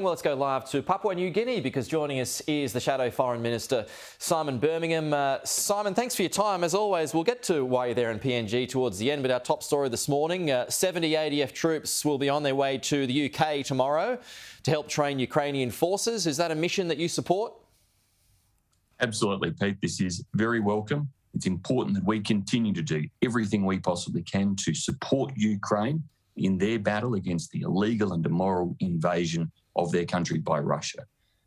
Well, let's go live to Papua New Guinea because joining us is the Shadow Foreign Minister Simon Birmingham. Simon, thanks for your time. As always, we'll get to why you're there in PNG towards the end, but our top story this morning, 70 ADF troops will be on their way to the UK tomorrow to help train Ukrainian forces. Is that a mission that you support? Absolutely, Pete. This is very welcome. It's important that we continue to do everything we possibly can to support Ukraine in their battle against the illegal and immoral invasion of their country by Russia.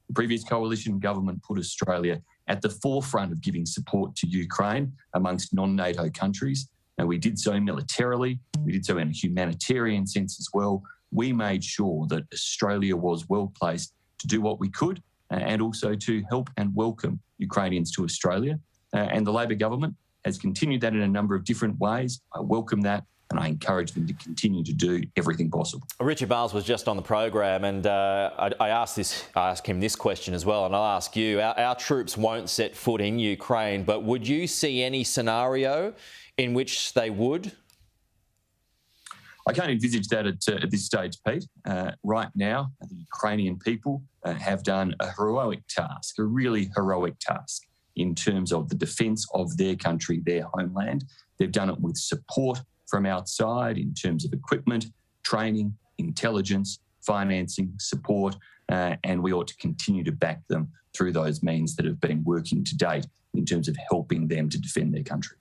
The previous coalition government put Australia at the forefront of giving support to Ukraine amongst non-NATO countries. And we did so militarily, we did so in a humanitarian sense as well. We made sure that Australia was well placed to do what we could and also to help and welcome Ukrainians to Australia. And the Labor government has continued that in a number of different ways. I welcome that. And I encourage them to continue to do everything possible. Richard Marles was just on the program, and I asked him this question as well, and I'll ask you. Our troops won't set foot in Ukraine, but would you see any scenario in which they would? I can't envisage that at this stage, Pete. Right now, the Ukrainian people have done a heroic task, a really heroic task in terms of the defence of their country, their homeland. They've done it with support from outside in terms of equipment, training, intelligence, financing, support, and we ought to continue to back them through those means that have been working to date in terms of helping them to defend their country.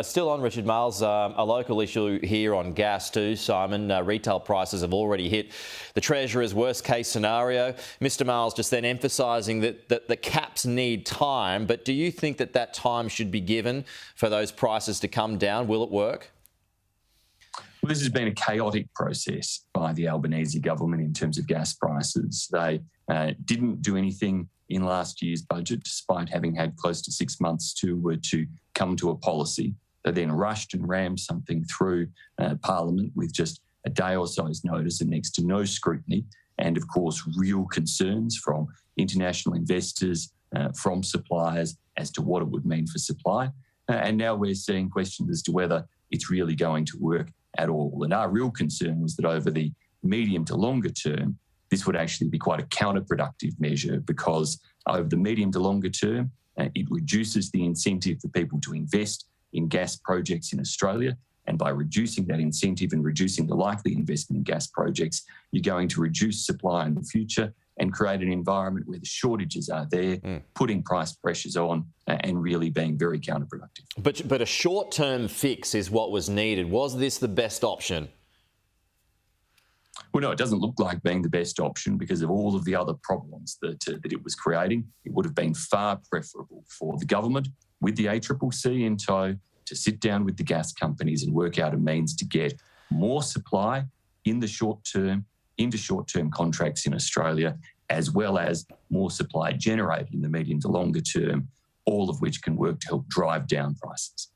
Still on Richard Marles, a local issue here on gas too, Simon. Retail prices have already hit the Treasurer's worst case scenario. Mr Marles just then emphasising that the caps need time, but do you think that time should be given for those prices to come down? Will it work? Well, this has been a chaotic process by the Albanese government in terms of gas prices. They didn't do anything in last year's budget, despite having had close to 6 months to come to a policy. They then rushed and rammed something through Parliament with just a day or so's notice and next to no scrutiny, and of course real concerns from international investors, from suppliers as to what it would mean for supply. And now we're seeing questions as to whether it's really going to work at all. And our real concern was that over the medium to longer term, this would actually be quite a counterproductive measure, because over the medium to longer term, it reduces the incentive for people to invest in gas projects in Australia. And by reducing that incentive and reducing the likely investment in gas projects, you're going to reduce supply in the future and create an environment where the shortages are there, putting price pressures on and really being very counterproductive. But a short-term fix is what was needed. Was this the best option? Well, no, it doesn't look like being the best option because of all of the other problems that it was creating. It would have been far preferable for the government, with the ACCC in tow, to sit down with the gas companies and work out a means to get more supply in the short term into short-term contracts in Australia, as well as more supply generated in the medium to longer term, all of which can work to help drive down prices.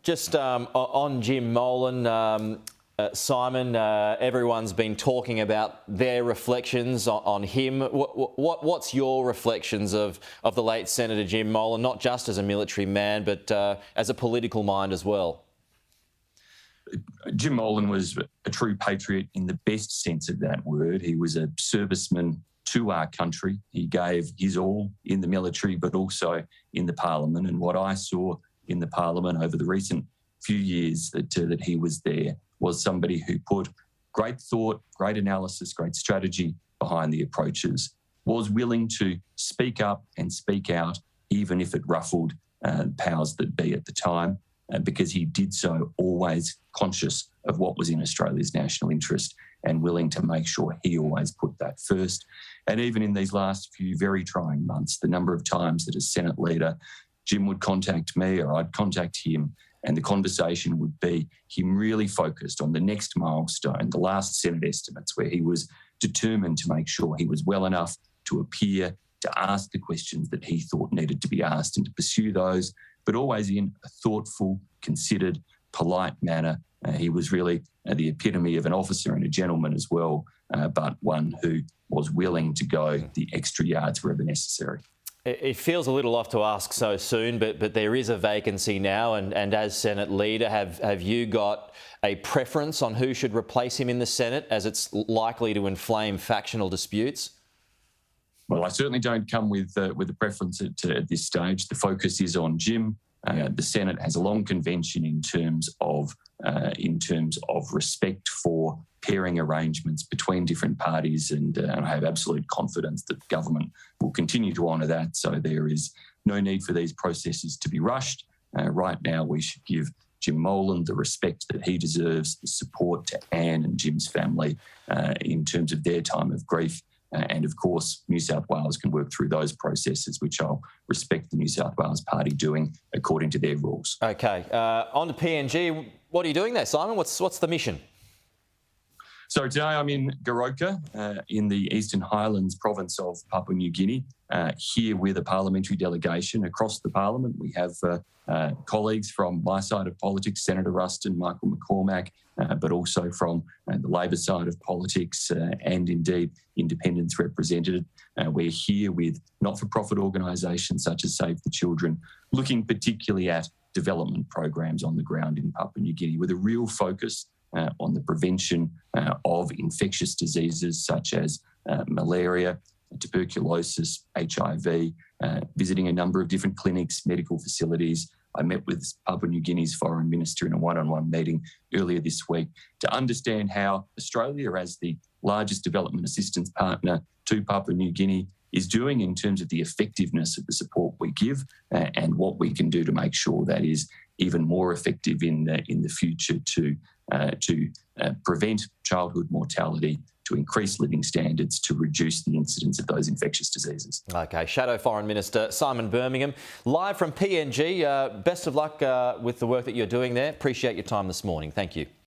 Just on Jim Molan, Simon, everyone's been talking about their reflections on him. What's your reflections of the late Senator Jim Molan, not just as a military man, but as a political mind as well? Jim Molan was a true patriot in the best sense of that word. He was a serviceman to our country. He gave his all in the military, but also in the Parliament. And what I saw in the Parliament over the recent few years that he was there was somebody who put great thought, great analysis, great strategy behind the approaches, was willing to speak up and speak out, even if it ruffled powers that be at the time, because he did so always conscious of what was in Australia's national interest and willing to make sure he always put that first. And even in these last few very trying months, the number of times that as Senate leader, Jim would contact me or I'd contact him, and the conversation would be him really focused on the next milestone, the last Senate estimates, where he was determined to make sure he was well enough to appear, to ask the questions that he thought needed to be asked and to pursue those, but always in a thoughtful, considered, polite manner. He was really the epitome of an officer and a gentleman as well, but one who was willing to go the extra yards wherever necessary. It feels a little off to ask so soon, but there is a vacancy now, and as Senate leader, have you got a preference on who should replace him in the Senate, as it's likely to inflame factional disputes? Well, I certainly don't come with a preference at this stage. The focus is on Jim. The Senate has a long convention in terms of respect for pairing arrangements between different parties, and I have absolute confidence that the government will continue to honour that. So there is no need for these processes to be rushed. Right now, we should give Jim Molan the respect that he deserves, the support to Anne and Jim's family in terms of their time of grief. And of course, New South Wales can work through those processes, which I'll respect the New South Wales Party doing according to their rules. OK. On to PNG. What are you doing there, Simon? What's the mission? So today I'm in Goroka in the Eastern Highlands province of Papua New Guinea, here with a parliamentary delegation across the parliament. We have colleagues from my side of politics, Senator Ruston, Michael McCormack, but also from the Labor side of politics and indeed independents represented. We're here with not-for-profit organisations such as Save the Children, looking particularly at development programs on the ground in Papua New Guinea with a real focus on the prevention of infectious diseases such as malaria, tuberculosis, HIV, visiting a number of different clinics, medical facilities. I met with Papua New Guinea's Foreign Minister in a one-on-one meeting earlier this week to understand how Australia, as the largest development assistance partner to Papua New Guinea, is doing in terms of the effectiveness of the support we give and what we can do to make sure that is even more effective in the future to prevent childhood mortality, to increase living standards, to reduce the incidence of those infectious diseases. OK. Shadow Foreign Minister Simon Birmingham, live from PNG. Best of luck with the work that you're doing there. Appreciate your time this morning. Thank you.